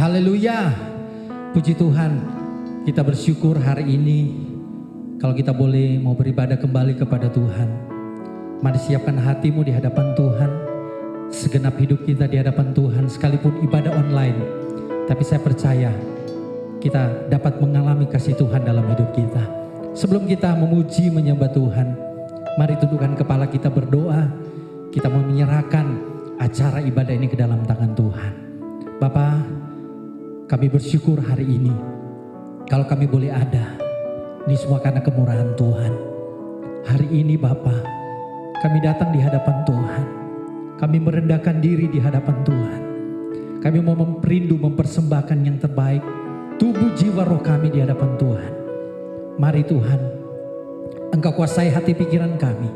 Haleluya. Puji Tuhan. Kita bersyukur hari ini kalau kita boleh mau beribadah kembali kepada Tuhan. Mari siapkan hatimu di hadapan Tuhan. Segenap hidup kita di hadapan Tuhan, sekalipun ibadah online. Tapi saya percaya kita dapat mengalami kasih Tuhan dalam hidup kita. Sebelum kita memuji menyembah Tuhan, mari tundukkan kepala kita berdoa. Kita mau menyerahkan acara ibadah ini ke dalam tangan Tuhan. Bapa, kami bersyukur hari ini kalau kami boleh ada. Ini semua karena kemurahan Tuhan. Hari ini Bapa, kami datang di hadapan Tuhan. Kami merendahkan diri di hadapan Tuhan. Kami mau memperindu, mempersembahkan yang terbaik, tubuh jiwa roh kami di hadapan Tuhan. Mari Tuhan, Engkau kuasai hati pikiran kami.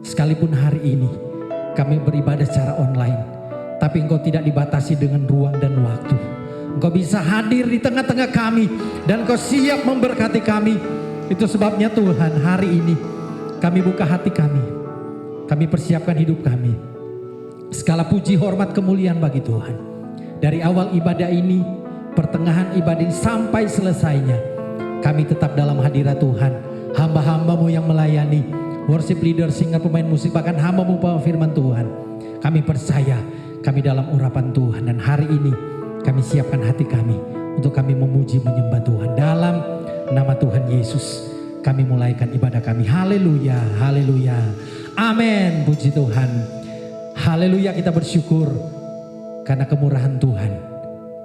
Sekalipun hari ini kami beribadah secara online, tapi Engkau tidak dibatasi dengan ruang dan waktu. Engkau bisa hadir di tengah-tengah kami dan Engkau siap memberkati kami. Itu sebabnya Tuhan, hari ini kami buka hati kami. Kami persiapkan hidup kami. Segala puji, hormat, kemuliaan bagi Tuhan. Dari awal ibadah ini, pertengahan ibadah ini sampai selesainya, kami tetap dalam hadirat Tuhan. Hamba-hambamu yang melayani, worship leader, singer, pemain musik, bahkan hamba membawa firman Tuhan. Kami percaya kami dalam urapan Tuhan. Dan hari ini kami siapkan hati kami untuk kami memuji menyembah Tuhan. Dalam nama Tuhan Yesus kami mulaikan ibadah kami. Haleluya, haleluya, amin. Puji Tuhan. Haleluya, kita bersyukur karena kemurahan Tuhan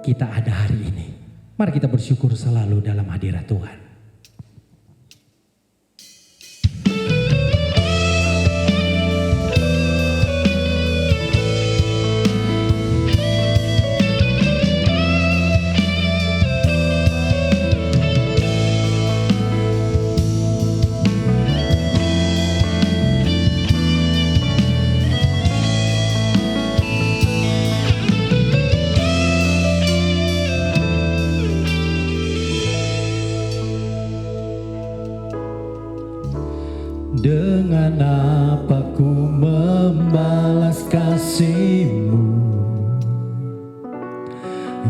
kita ada hari ini. Mari kita bersyukur selalu dalam hadirat Tuhan. Dengan apa ku membalas kasih-Mu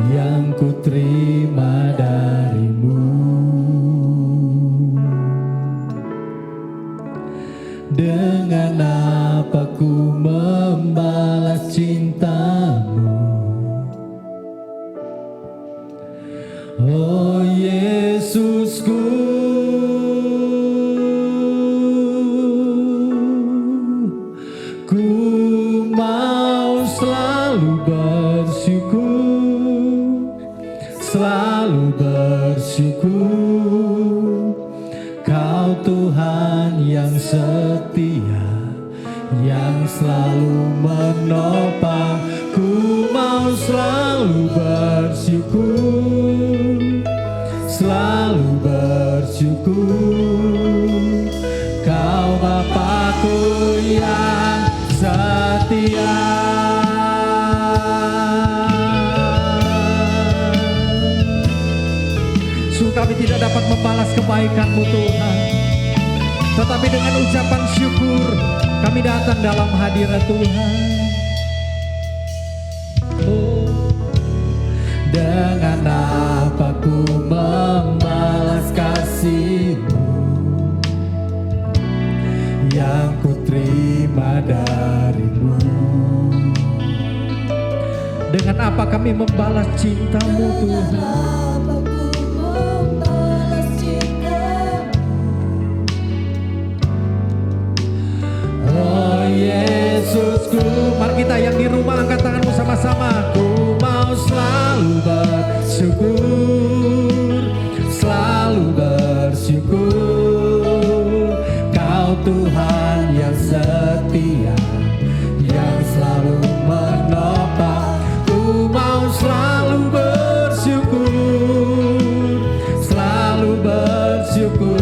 yang ku terima dari-Mu? Dengan apa ku membalas cinta-Mu? Oh Yesusku, selalu bersyukur, Kau Tuhan yang setia, yang selalu menopang. Ku mau selalu bersyukur, selalu bersyukur, Kau Bapa-Ku yang setia. Kami tidak dapat membalas kebaikan-Mu Tuhan, tetapi dengan ucapan syukur kami datang dalam hadirat Tuhan. Oh, dengan apa ku membalas kasih-Mu yang ku terima dari-Mu? Dengan apa kami membalas cinta-Mu Tuhan? Yesusku, mari kita yang di rumah angkat tanganmu sama-sama. Ku mau selalu bersyukur, selalu bersyukur, Kau Tuhan yang setia, yang selalu menopang. Ku mau selalu bersyukur, selalu bersyukur,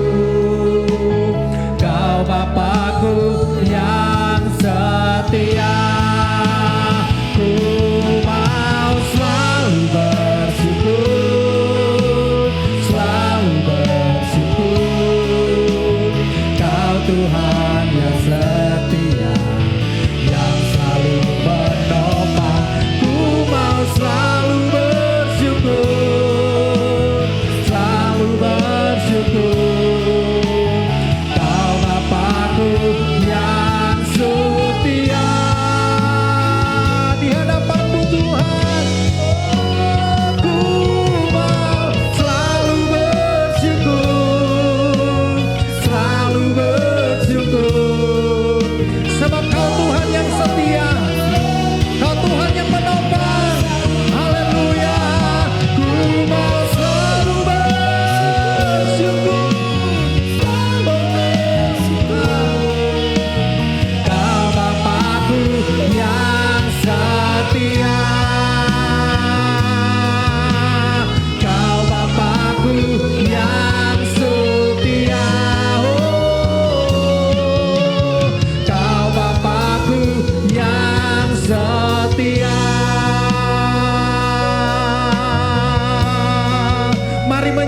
Kau Bapa-Ku yang setia. Ku mau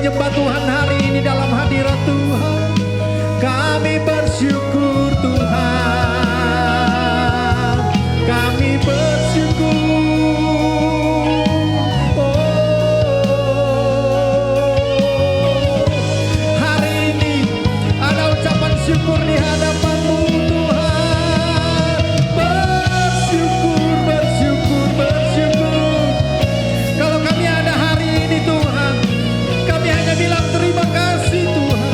nyembah Tuhan hari ini dalam hadirat Tuhan. Kami bersyukur Tuhan, kami bersyukur. Hari ini ada ucapan syukur di hadapan-Mu Tuhan. Bersyukur, bersyukur, bersyukur. Kalau kami ada hari ini Tuhan, kami hanya bilang terima kasih Tuhan.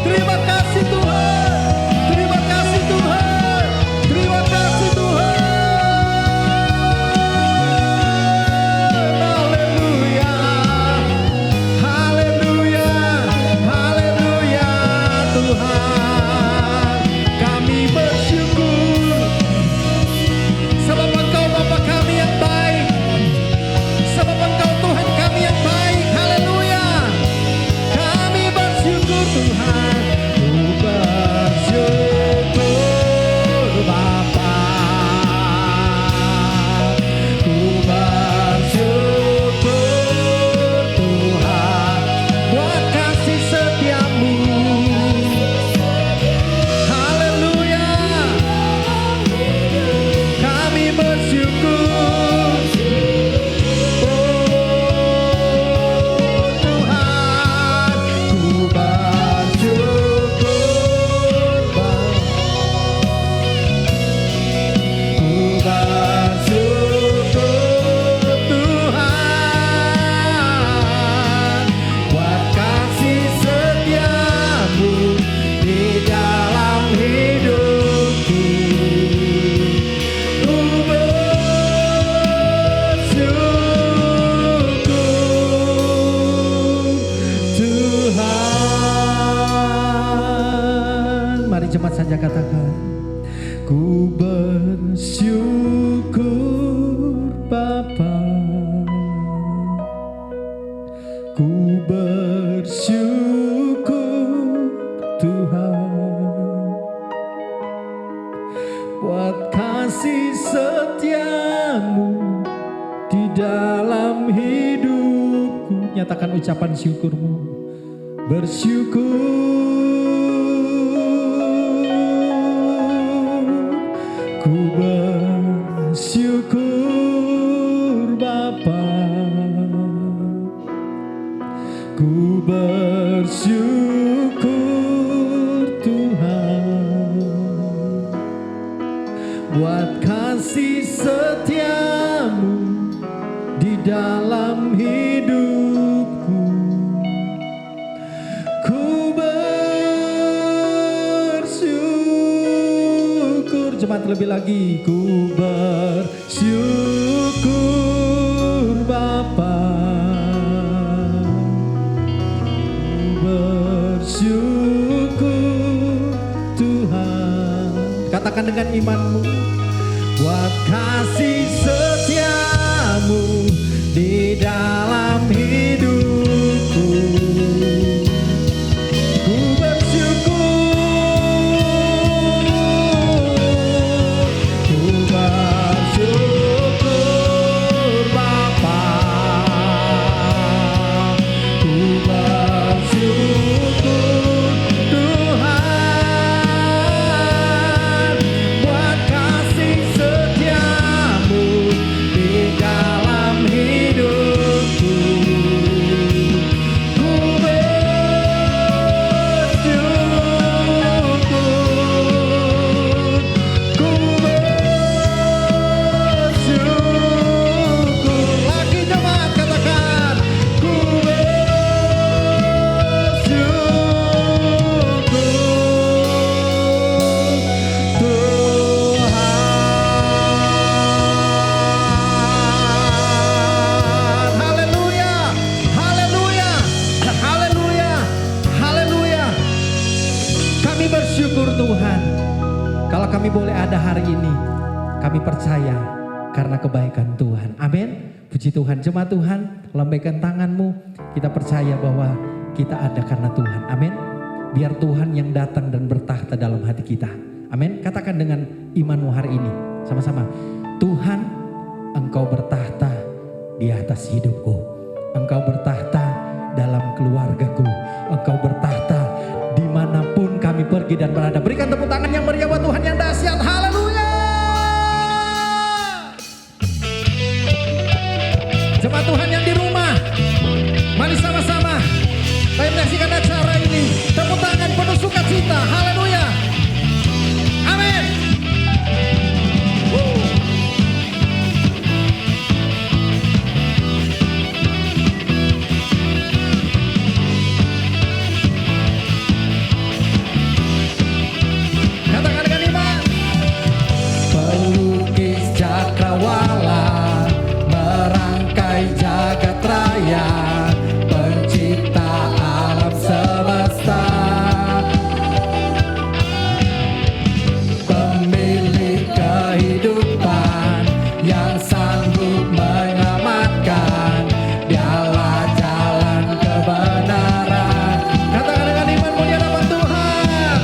Terima kasih Tuhan. Terima kasih Tuhan. Terima kasih Tuhan. Haleluya. Haleluya. Haleluya Tuhan. Kami bersyukur sebab Engkau Bapa kami yang baik. Sebab Engkau Tuhan kami yang baik. Haleluya. Kami bersyukur Tuhan. Ku bersyukur Bapa. Ku bersyukur Tuhan buat kasih setia-Mu. Haleluya. Kami bersyukur. Tuhan, ku bersyukur Bapa. Ku bersyukur Tuhan buat kasih setia-Mu di dalam hidupku. Ku bersyukur Tuhan. Mari cepat saja katakan. Ku bersyukur Bapa. Ku bersyukur Tuhan buat kasih setia-Mu di dalam hidupku. Nyatakan ucapan syukur-Mu. Bersyukur. Ku bersyukur Bapa. Ku bersyukur Tuhan buat kasih setia-Mu di dalam hidupku. Ku bersyukur. Jemaat lebih lagi. Ku bersyukur Bapa. Bersyukur Tuhan. Katakan dengan imanmu. Buat kasih setia-Mu di dalam hidupku. Ku bersyukur. Ku bersyukur Bapa. Ku bersyukur Tuhan buat kasih setia-Mu di dalam hidupku. Ku bersyukur. Ku bersyukur. Lagi jemaat katakan. Ku Tuhan. Haleluya. Haleluya. Haleluya. Haleluya. Kami bersyukur Tuhan. Kalau kami boleh ada hari ini, kami percaya karena kebaikan Tuhan. Amin. Puji Tuhan. Jemaat Tuhan, lambaikan tanganmu. Kita percaya bahwa kita ada karena Tuhan. Amin. Biar Tuhan yang datang dan bertahta dalam hati kita. Amin. Katakan dengan imanmu hari ini. Sama-sama. Tuhan, Engkau bertahta di atas hidupku. Engkau bertahta dalam keluargaku. kalian berada. Berikan tepuk tangan yang meriah buat Tuhan yang dahsyat. Haleluya. Jemaat Tuhan yang di rumah, mari sama-sama saya menyaksikan acara ini. Tepuk tangan penuh sukacita. Haleluya. Amin. Katakan dengan iman. Pelukis cakrawala, merangkai jagat raya, pencipta alam semesta, pemilik kehidupan yang sanggup menyelamatkan, dialah jalan kebenaran. Katakan dengan iman mulia dapat Tuhan.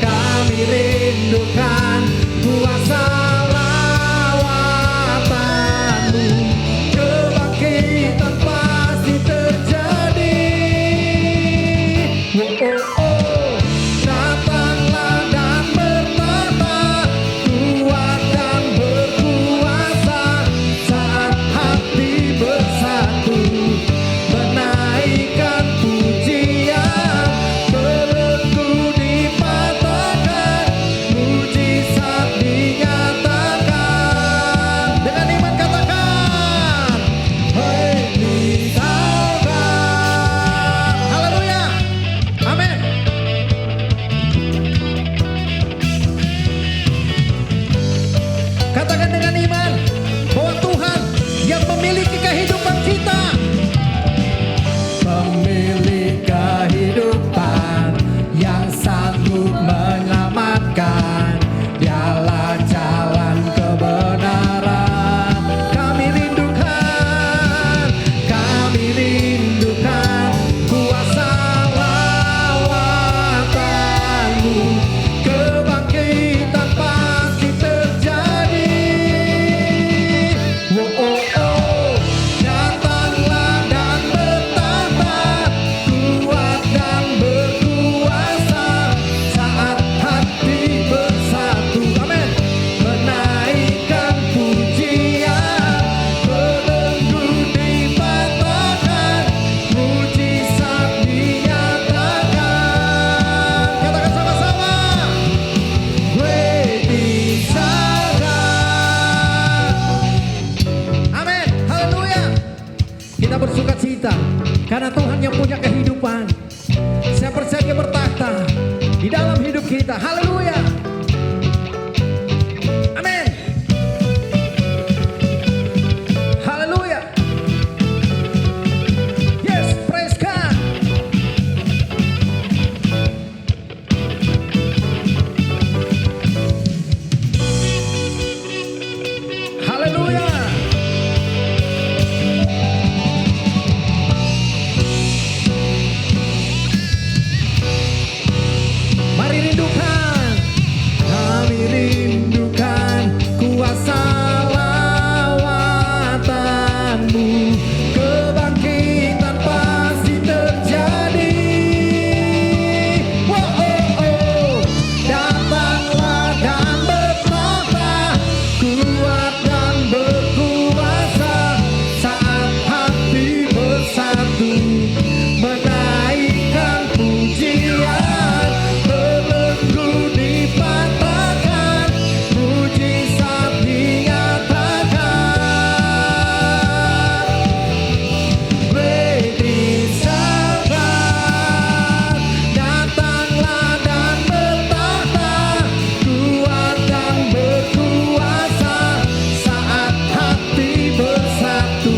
Kami rindukan kuasa lawatan-Mu, kebangkitan pasti terjadi. Oh, oh, oh. Datanglah dan bertata, kuat dan berkuasa, saat hati bersatu, menaikkan pujian, belenggu dipatahkan, mujizat dinyatakan. Dengan iman katakan, hei misalkan. Haleluya. Amin. Katakan dengan iman bahwa Tuhan yang memiliki kehidupan kita, pemilik kehidupan yang sanggup menyelamatkan, dialah jalan kebenaran. Kami rindukan kuasa lawatan-Mu, kebangkitan pasti terjadi. Oh, oh, oh. Datanglah dan bertata, kuat dan berkuasa, saat hati bersatu. Amin. Menaikkan pujian, belenggu dipatahkan, mujizat dinyatakan. Katakan sama-sama, gue misalkan. Amin. Haleluya. Kita bersukacita karena Tuhan yang punya kehidupan. Saya percaya Dia bertakhta di dalam hidup kita. Haleluya. Amin. Haleluya. Yes, praise God. Haleluya. Mari rindukan, kami rindukan kuasa lawatan-Mu, kebangkitan pasti terjadi. Oh, oh, oh. Datanglah dan bertata, kuat dan berkuasa, saat hati bersatu, menaikkan pujian, belenggu dipatahkan, mujizat dinyatakan. Berdisahkan, datanglah dan bertata, kuat dan berkuasa, saat hati bersatu,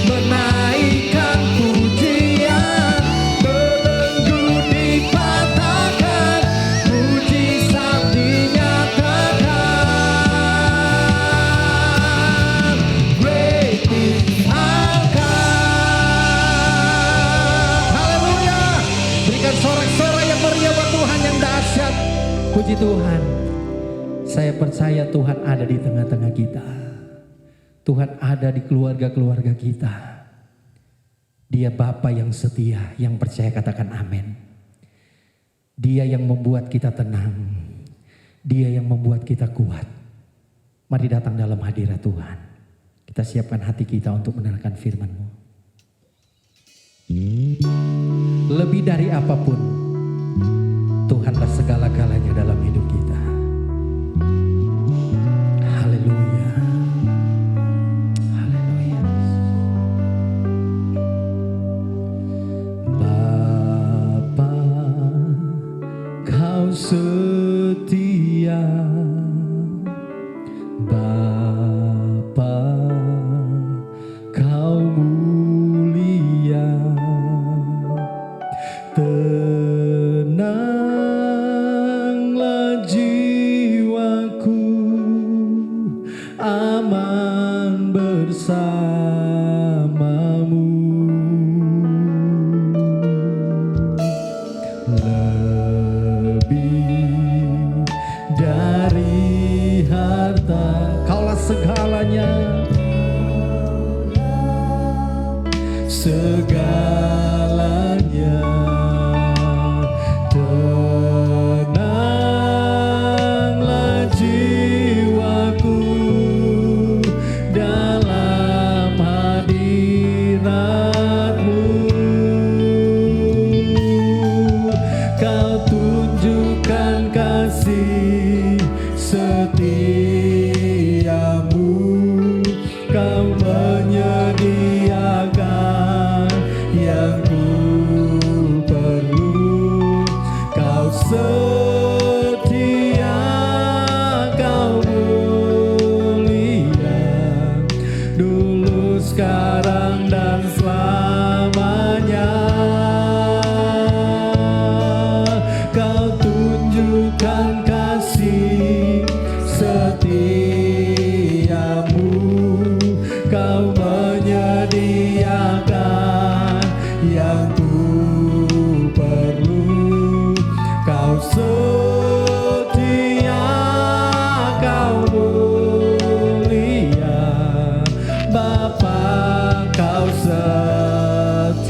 menaikkan pujian, belenggu dipatahkan, mujizat dinyatakan. Great disalkan. Haleluya. Berikan sorak-sorai yang meriah buat Tuhan yang dahsyat. Puji Tuhan. Saya percaya Tuhan ada di tengah-tengah kita. Tuhan ada di keluarga-keluarga kita. Dia Bapa yang setia, yang percaya, katakan amin. Dia yang membuat kita tenang. Dia yang membuat kita kuat. Mari datang dalam hadirat Tuhan. Kita siapkan hati kita untuk mendengarkan firman-Mu. Lebih dari apapun, Tuhanlah segala-galanya dalam hidup kita. Haleluya. Haleluya. Bapa, Kau setia. Bapa, Kau mulia. Tenanglah jiwaku, aman bersamamu. Lebih dari harta, Kaulah segalanya. Segalanya. Tenanglah jiwaku dalam hadirat-Mu. Kau tunjukkan kasih setiamu. Kau menyediakan yang ku perlu. Kau setia, Kau mulia, dulu, sekarang, dan selamanya. Kau tunjukkan kasih setiamu. Kau menyediakan yang ku perlu. Kau setia, Kau mulia. Bapa, Kau setia.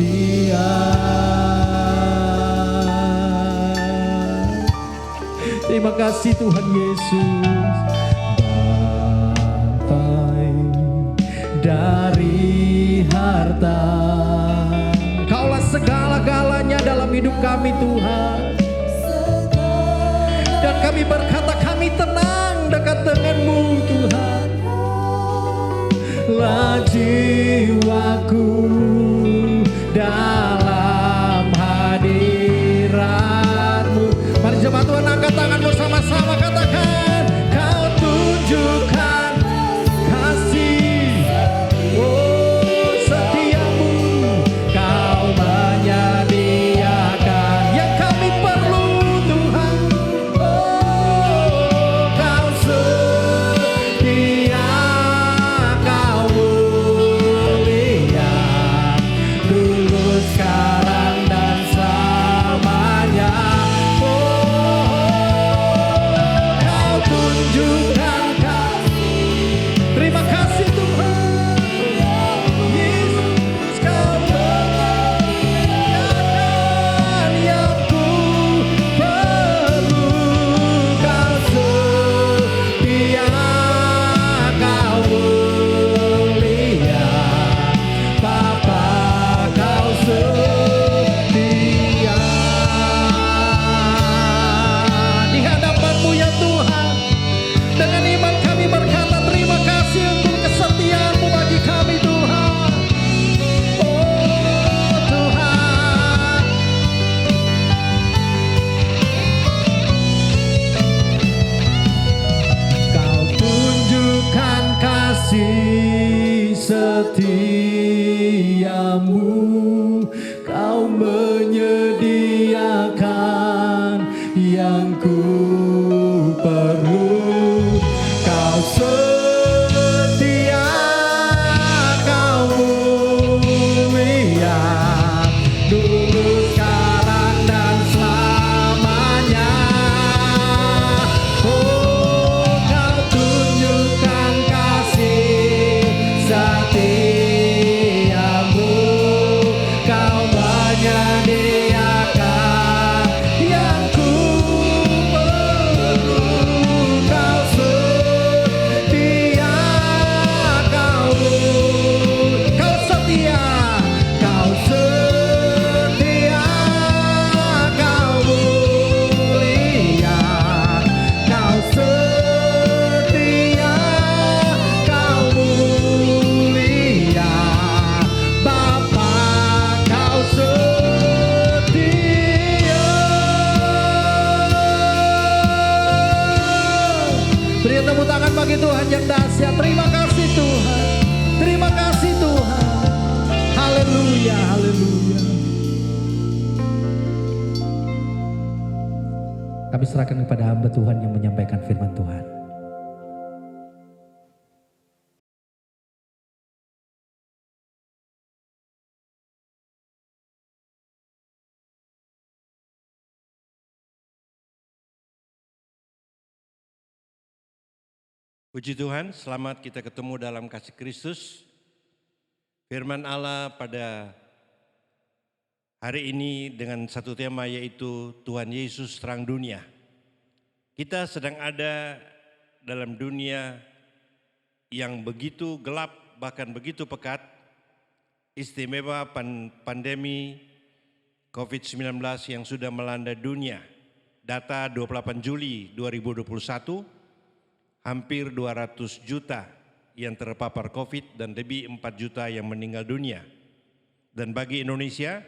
Terima kasih Tuhan Yesus. Dari harta, Kaulah segala-galanya dalam hidup kami Tuhan. Dan kami berkata kami tenang dekat dengan-Mu Tuhan. Lah jiwaku dalam hadirat-Mu. Mari jemaat Tuhan angkat tanganmu sama-sama katakan. Kau tunjukkan kasih, oh setiamu. Kau menyediakan yang kami perlu Tuhan. Oh Kau setia, Kau mulia, dulu, sekarang, dan selamanya. Kau tunjukkan kasih. Terima kasih Tuhan. Yesus, Kau menyediakan yang ku perlu. Kau setia, Kau mulia. Bapa, Kau setia. Di hadapan-Mu ya Tuhan, dengan iman kami berkata terima kasih untuk kesetiaan-Mu bagi kami Tuhan. Oh Tuhan, Kau tunjukkan kasih setiamu. Kau menyediakan yang ku perlu. Kau setia, Kau mulia, dulu, sekarang, dan selamanya. Oh Kau tunjukkan kasih setiamu. Kau menyediakan yang dahsyat. Terima kasih Tuhan. Terima kasih Tuhan. Haleluya, haleluya. Kami serahkan kepada hamba Tuhan yang menyampaikan firman Tuhan. Puji Tuhan, selamat kita ketemu dalam kasih Kristus. Firman Allah pada hari ini dengan satu tema yaitu Tuhan Yesus terang dunia. Kita sedang ada dalam dunia yang begitu gelap, bahkan begitu pekat, istimewa pandemi COVID-19 yang sudah melanda dunia. Data 28 Juli 2021, hampir 200 juta yang terpapar COVID dan lebih 4 juta yang meninggal dunia. Dan bagi Indonesia,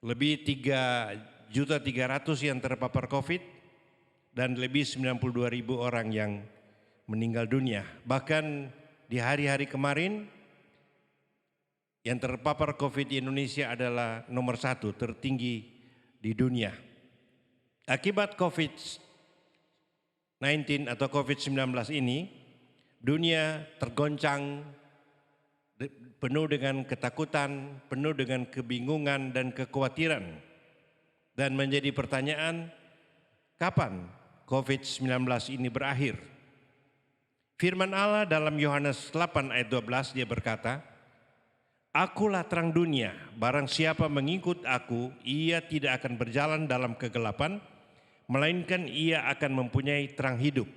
lebih 3.300.000 yang terpapar COVID dan lebih 92.000 orang yang meninggal dunia. Bahkan di hari-hari kemarin, yang terpapar COVID di Indonesia adalah nomor 1 tertinggi di dunia. Akibat COVID-19 atau COVID-19 ini, dunia tergoncang, penuh dengan ketakutan, penuh dengan kebingungan dan kekhawatiran. Dan menjadi pertanyaan, kapan COVID-19 ini berakhir? Firman Allah dalam Yohanes 8 ayat 12 dia berkata, "Akulah terang dunia, barang siapa mengikut aku, ia tidak akan berjalan dalam kegelapan, melainkan ia akan mempunyai terang hidup."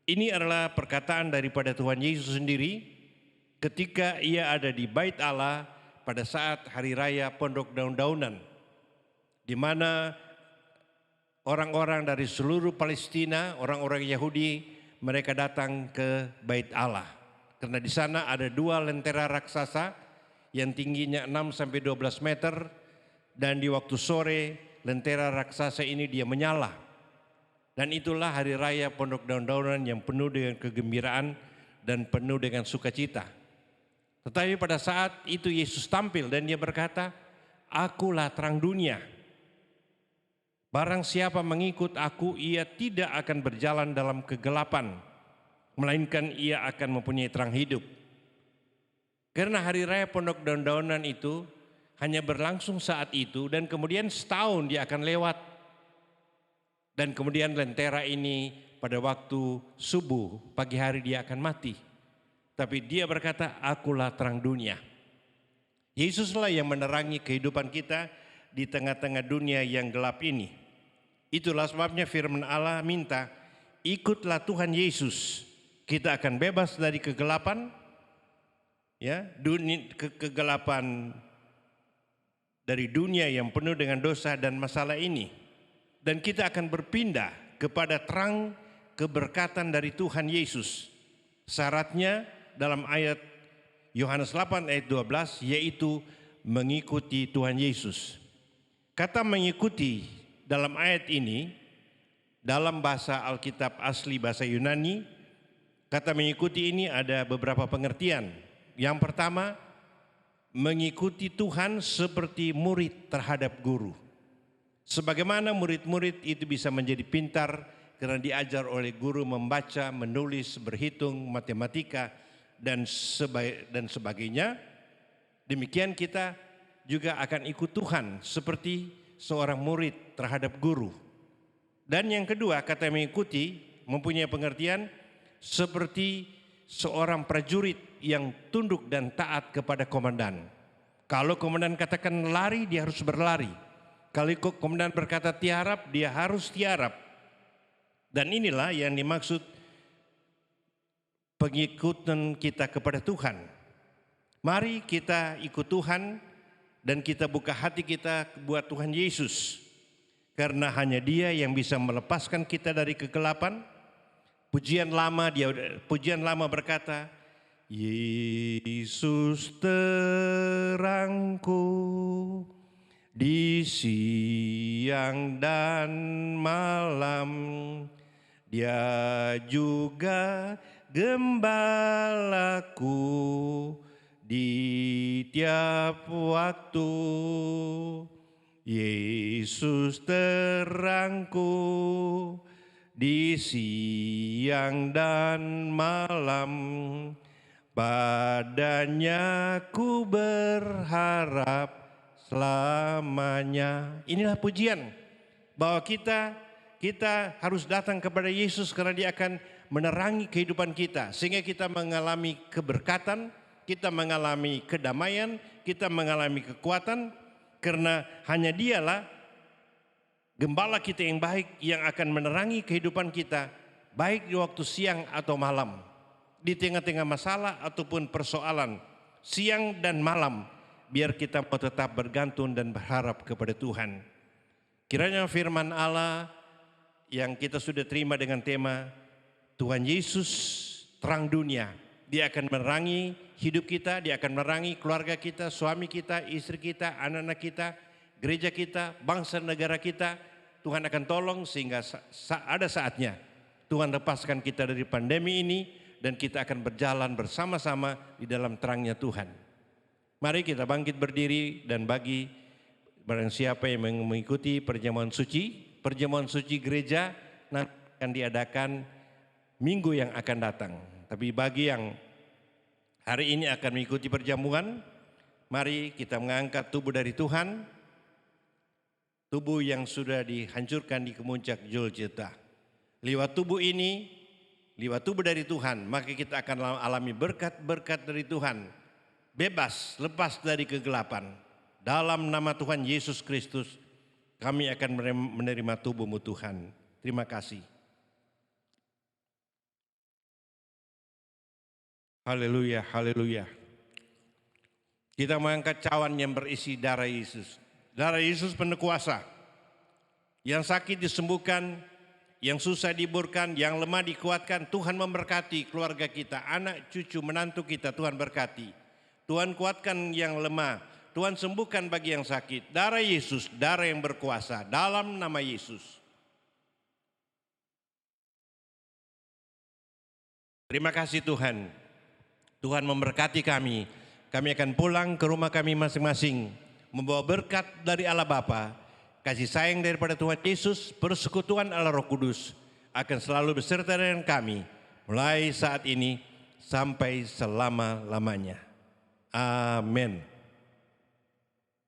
Ini adalah perkataan daripada Tuhan Yesus sendiri ketika ia ada di Bait Allah pada saat hari raya Pondok Daun-daunan, di mana orang-orang dari seluruh Palestina, orang-orang Yahudi, mereka datang ke Bait Allah. Karena di sana ada 2 lentera raksasa yang tingginya 6-12 meter, dan di waktu sore lentera raksasa ini dia menyala. Dan itulah hari raya Pondok Daun-daunan yang penuh dengan kegembiraan dan penuh dengan sukacita. Tetapi pada saat itu Yesus tampil dan dia berkata, "Akulah terang dunia. Barang siapa mengikut aku, ia tidak akan berjalan dalam kegelapan, melainkan ia akan mempunyai terang hidup." Karena hari raya Pondok Daun-daunan itu hanya berlangsung saat itu dan kemudian setahun dia akan lewat. Dan kemudian lentera ini pada waktu subuh, pagi hari dia akan mati. Tapi dia berkata, "Akulah terang dunia." Yesuslah yang menerangi kehidupan kita di tengah-tengah dunia yang gelap ini. Itulah sebabnya firman Allah minta, ikutlah Tuhan Yesus. Kita akan bebas dari kegelapan, ya, kegelapan dari dunia yang penuh dengan dosa dan masalah ini. Dan kita akan berpindah kepada terang keberkatan dari Tuhan Yesus. Syaratnya dalam ayat Yohanes 8 ayat 12 yaitu mengikuti Tuhan Yesus. Kata mengikuti dalam ayat ini, dalam bahasa Alkitab asli bahasa Yunani, kata mengikuti ini ada beberapa pengertian. Yang pertama, mengikuti Tuhan seperti murid terhadap guru. Sebagaimana murid-murid itu bisa menjadi pintar karena diajar oleh guru membaca, menulis, berhitung, matematika, dan sebagainya. Demikian kita juga akan ikut Tuhan seperti seorang murid terhadap guru. Dan yang kedua, kata mengikuti mempunyai pengertian seperti seorang prajurit yang tunduk dan taat kepada komandan. Kalau komandan katakan lari, dia harus berlari. Kalau komandan berkata tiarap, dia harus tiarap. Dan inilah yang dimaksud pengikutan kita kepada Tuhan. Mari kita ikut Tuhan dan kita buka hati kita buat Tuhan Yesus. Karena hanya Dia yang bisa melepaskan kita dari kegelapan. Pujian lama berkata, Yesus terangku di siang dan malam, Dia juga gembalaku di tiap waktu. Yesus terangku di siang dan malam, padanya ku berharap selamanya. Inilah pujian bahwa kita harus datang kepada Yesus karena Dia akan menerangi kehidupan kita sehingga kita mengalami keberkatan, kita mengalami kedamaian, kita mengalami kekuatan karena hanya Dialah gembala kita yang baik yang akan menerangi kehidupan kita baik di waktu siang atau malam, di tengah-tengah masalah ataupun persoalan siang dan malam, biar kita mau tetap bergantung dan berharap kepada Tuhan. Kiranya firman Allah yang kita sudah terima dengan tema Tuhan Yesus terang dunia, Dia akan menerangi hidup kita, Dia akan menerangi keluarga kita, suami kita, istri kita, anak-anak kita, gereja kita, bangsa negara kita. Tuhan akan tolong sehingga ada saatnya Tuhan lepaskan kita dari pandemi ini dan kita akan berjalan bersama-sama di dalam terangnya Tuhan. Mari kita bangkit berdiri dan bagi barang siapa yang mengikuti perjamuan suci gereja nanti akan diadakan minggu yang akan datang. Tapi bagi yang hari ini akan mengikuti perjamuan, mari kita mengangkat tubuh dari Tuhan, tubuh yang sudah dihancurkan di kemuncak Golgota. Lewat tubuh ini, lewat tubuh dari Tuhan, maka kita akan alami berkat-berkat dari Tuhan. Bebas, lepas dari kegelapan. Dalam nama Tuhan Yesus Kristus, kami akan menerima tubuh-Mu Tuhan. Terima kasih. Haleluya, haleluya. Kita mengangkat cawan yang berisi darah Yesus. Darah Yesus penuh kuasa. Yang sakit disembuhkan, yang susah dihiburkan, yang lemah dikuatkan. Tuhan memberkati keluarga kita, anak, cucu, menantu kita, Tuhan berkati. Tuhan kuatkan yang lemah, Tuhan sembuhkan bagi yang sakit. Darah Yesus, darah yang berkuasa, dalam nama Yesus. Terima kasih Tuhan. Tuhan memberkati kami. Kami akan pulang ke rumah kami masing-masing, membawa berkat dari Allah Bapa, kasih sayang daripada Tuhan Yesus, persekutuan Allah Roh Kudus akan selalu beserta dengan kami mulai saat ini sampai selama-lamanya. Amin.